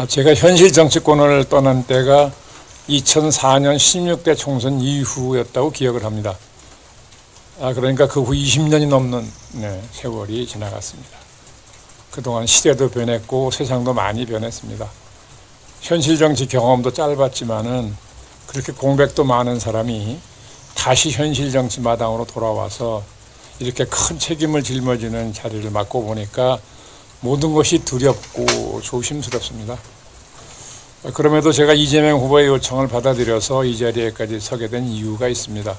제가 현실 정치권을 떠난 때가 2004년 16대 총선 이후였다고 기억을 합니다. 그러니까 그 후 20년이 넘는 세월이 지나갔습니다. 그동안 시대도 변했고 세상도 많이 변했습니다. 현실 정치 경험도 짧았지만은 그렇게 공백도 많은 사람이 다시 현실 정치 마당으로 돌아와서 이렇게 큰 책임을 짊어지는 자리를 맡고 보니까 모든 것이 두렵고 조심스럽습니다. 그럼에도 제가 이재명 후보의 요청을 받아들여서 이 자리에까지 서게 된 이유가 있습니다.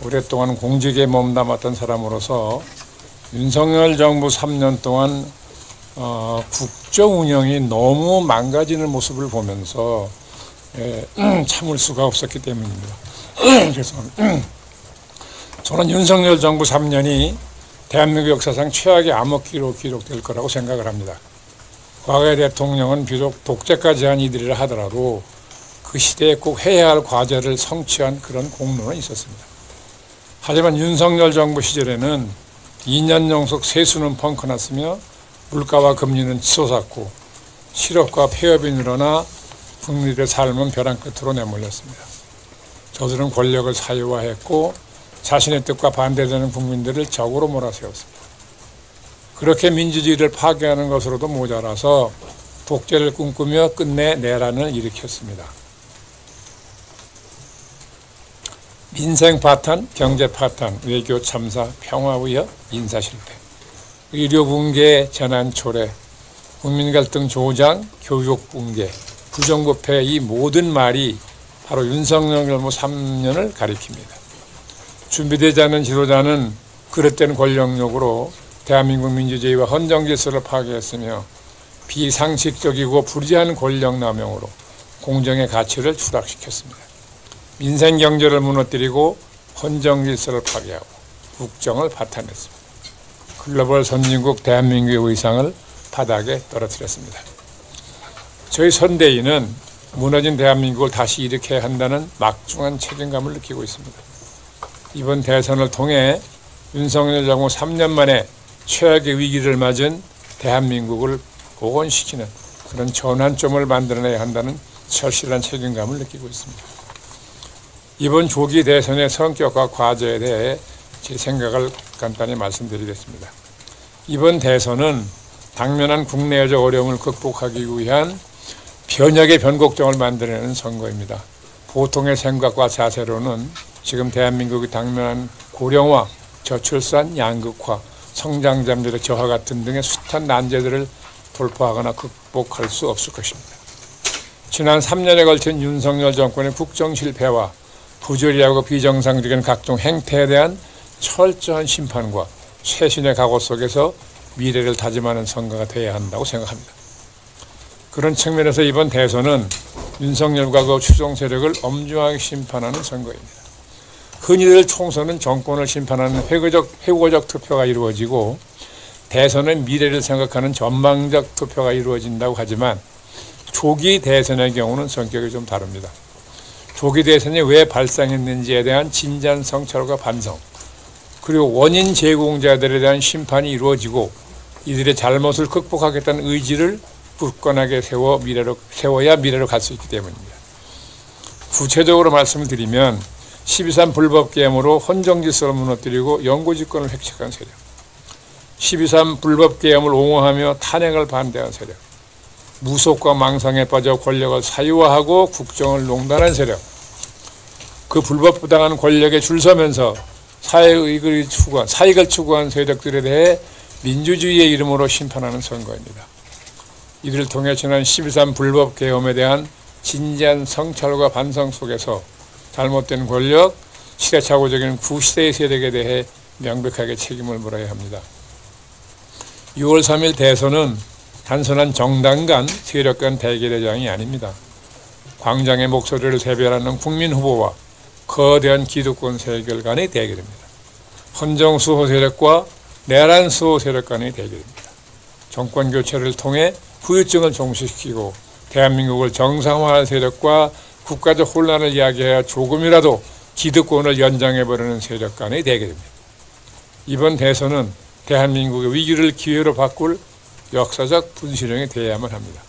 오랫동안 공직에 몸담았던 사람으로서 윤석열 정부 3년 동안 국정 운영이 너무 망가지는 모습을 보면서 참을 수가 없었기 때문입니다. 그래서 저는 윤석열 정부 3년이 대한민국 역사상 최악의 암흑기로 기록될 거라고 생각을 합니다. 과거의 대통령은 비록 독재까지 한 이들이라 하더라도 그 시대에 꼭 해야 할 과제를 성취한 그런 공로는 있었습니다. 하지만 윤석열 정부 시절에는 2년 연속 세수는 펑크났으며 물가와 금리는 치솟았고 실업과 폐업이 늘어나 국민들의 삶은 벼랑 끝으로 내몰렸습니다. 저들은 권력을 사유화했고 자신의 뜻과 반대되는 국민들을 적으로 몰아세웠습니다. 그렇게 민주주의를 파괴하는 것으로도 모자라서 독재를 꿈꾸며 끝내 내란을 일으켰습니다. 민생 파탄, 경제 파탄, 외교 참사, 평화위협, 인사실패, 의료 붕괴, 재난 초래, 국민 갈등 조장, 교육 붕괴, 부정부패, 이 모든 말이 바로 윤석열 정부 3년을 가리킵니다. 준비되지 않은 지도자는 그릇된 권력욕으로 대한민국 민주주의와 헌정질서를 파괴했으며 비상식적이고 불리한 권력 남용으로 공정의 가치를 추락시켰습니다. 민생 경제를 무너뜨리고 헌정질서를 파괴하고 국정을 파탄냈습니다. 글로벌 선진국 대한민국의 위상을 바닥에 떨어뜨렸습니다. 저희 선대위는 무너진 대한민국을 다시 일으켜야 한다는 막중한 책임감을 느끼고 있습니다. 이번 대선을 통해 윤석열 정부 3년 만에 최악의 위기를 맞은 대한민국을 복원시키는 그런 전환점을 만들어내야 한다는 절실한 책임감을 느끼고 있습니다. 이번 조기 대선의 성격과 과제에 대해 제 생각을 간단히 말씀드리겠습니다. 이번 대선은 당면한 국내외적 어려움을 극복하기 위한 변혁의 변곡점을 만들어내는 선거입니다. 보통의 생각과 자세로는 지금 대한민국이 당면한 고령화, 저출산, 양극화, 성장 잠재력 저하 같은 등의 숱한 난제들을 돌파하거나 극복할 수 없을 것입니다. 지난 3년에 걸친 윤석열 정권의 국정 실패와 부조리하고 비정상적인 각종 행태에 대한 철저한 심판과 쇄신의 각오 속에서 미래를 다짐하는 선거가 되어야 한다고 생각합니다. 그런 측면에서 이번 대선은 윤석열과 그 추종 세력을 엄중하게 심판하는 선거입니다. 흔히들 총선은 정권을 심판하는 회고적 투표가 이루어지고 대선은 미래를 생각하는 전망적 투표가 이루어진다고 하지만 조기 대선의 경우는 성격이 좀 다릅니다. 조기 대선이 왜 발생했는지에 대한 진지한 성찰과 반성, 그리고 원인 제공자들에 대한 심판이 이루어지고 이들의 잘못을 극복하겠다는 의지를 굳건하게 세워야 미래로 갈 수 있기 때문입니다. 구체적으로 말씀을 드리면 12.3 불법계엄으로 헌정질서를 무너뜨리고 영구집권을 획책한 세력, 12.3 불법계엄을 옹호하며 탄핵을 반대한 세력, 무속과 망상에 빠져 권력을 사유화하고 국정을 농단한 세력, 그 불법부당한 권력에 줄서면서 사익을 추구한 세력들에 대해 민주주의의 이름으로 심판하는 선거입니다. 이를 통해 지난 12.3 불법계엄에 대한 진지한 성찰과 반성 속에서 잘못된 권력, 시대착오적인 구시대의 세력에 대해 명백하게 책임을 물어야 합니다. 6월 3일 대선은 단순한 정당 간, 세력 간 대결의장이 아닙니다. 광장의 목소리를 대변하는 국민 후보와 거대한 기득권 세력 간의 대결입니다. 헌정수호 세력과 내란 수호 세력 간의 대결입니다. 정권 교체를 통해 후유증을 종식시키고 대한민국을 정상화할 세력과 국가적 혼란을 이야기해야 조금이라도 기득권을 연장해버리는 세력 간의 대결입니다. 이번 대선은 대한민국의 위기를 기회로 바꿀 역사적 분수령이 되어야만 합니다.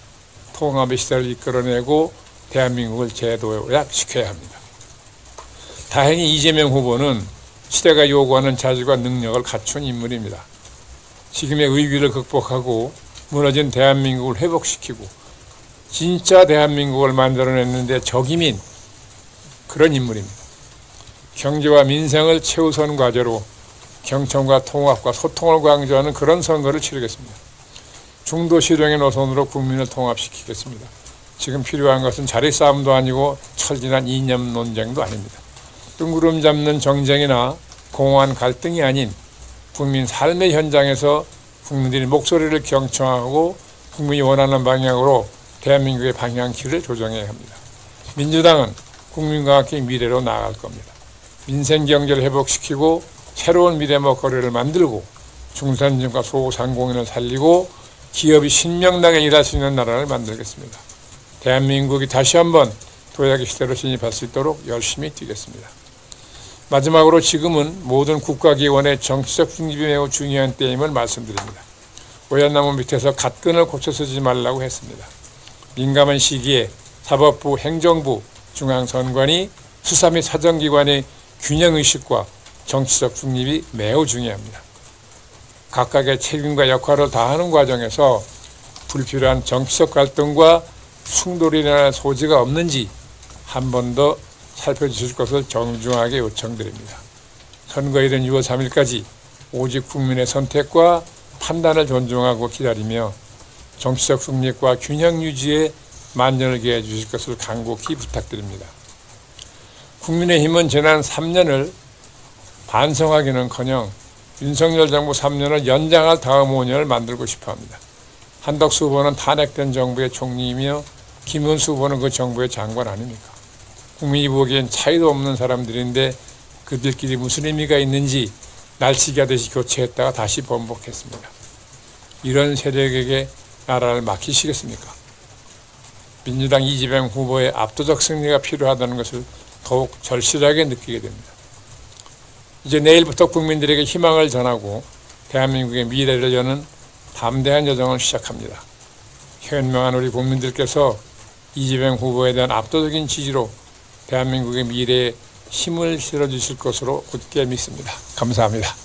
통합의 시대를 이끌어내고 대한민국을 재도약시켜야 합니다. 다행히 이재명 후보는 시대가 요구하는 자질과 능력을 갖춘 인물입니다. 지금의 위기를 극복하고 무너진 대한민국을 회복시키고 진짜 대한민국을 만들어냈는데 적임인 그런 인물입니다. 경제와 민생을 최우선 과제로 경청과 통합과 소통을 강조하는 그런 선거를 치르겠습니다. 중도 실용의 노선으로 국민을 통합시키겠습니다. 지금 필요한 것은 자리 싸움도 아니고 철진한 이념 논쟁도 아닙니다. 뜬구름 잡는 정쟁이나 공허한 갈등이 아닌 국민 삶의 현장에서 국민들이 목소리를 경청하고 국민이 원하는 방향으로 대한민국의 방향키를 조정해야 합니다. 민주당은 국민과 함께 미래로 나아갈 겁니다. 민생 경제를 회복시키고 새로운 미래 먹거리를 만들고 중산층과 소상공인을 살리고 기업이 신명나게 일할 수 있는 나라를 만들겠습니다. 대한민국이 다시 한번 도약의 시대로 진입할 수 있도록 열심히 뛰겠습니다. 마지막으로 지금은 모든 국가기관의 정치적 중립이 매우 중요한 때임을 말씀드립니다. 오얏나무 밑에서 갓끈을 고쳐 쓰지 말라고 했습니다. 민감한 시기에 사법부, 행정부, 중앙선관위, 수사 및 사정기관의 균형의식과 정치적 중립이 매우 중요합니다. 각각의 책임과 역할을 다하는 과정에서 불필요한 정치적 갈등과 충돌이 일어날 소지가 없는지 한 번 더 살펴주실 것을 정중하게 요청드립니다. 선거일은 6월 3일까지 오직 국민의 선택과 판단을 존중하고 기다리며 정치적 중립과 균형 유지에 만전을 기해 주실 것을 간곡히 부탁드립니다. 국민의힘은 지난 3년을 반성하기는커녕 윤석열 정부 3년을 연장할 다음 5년을 만들고 싶어합니다. 한덕수 후보는 탄핵된 정부의 총리이며 김문수 후보는 그 정부의 장관 아닙니까? 국민이 보기엔 차이도 없는 사람들인데 그들끼리 무슨 의미가 있는지 날치기하듯이 교체했다가 다시 번복했습니다. 이런 세력에게 나라를 맡기시겠습니까? 민주당 이재명 후보의 압도적 승리가 필요하다는 것을 더욱 절실하게 느끼게 됩니다. 이제 내일부터 국민들에게 희망을 전하고 대한민국의 미래를 여는 담대한 여정을 시작합니다. 현명한 우리 국민들께서 이재명 후보에 대한 압도적인 지지로 대한민국의 미래에 힘을 실어주실 것으로 굳게 믿습니다. 감사합니다.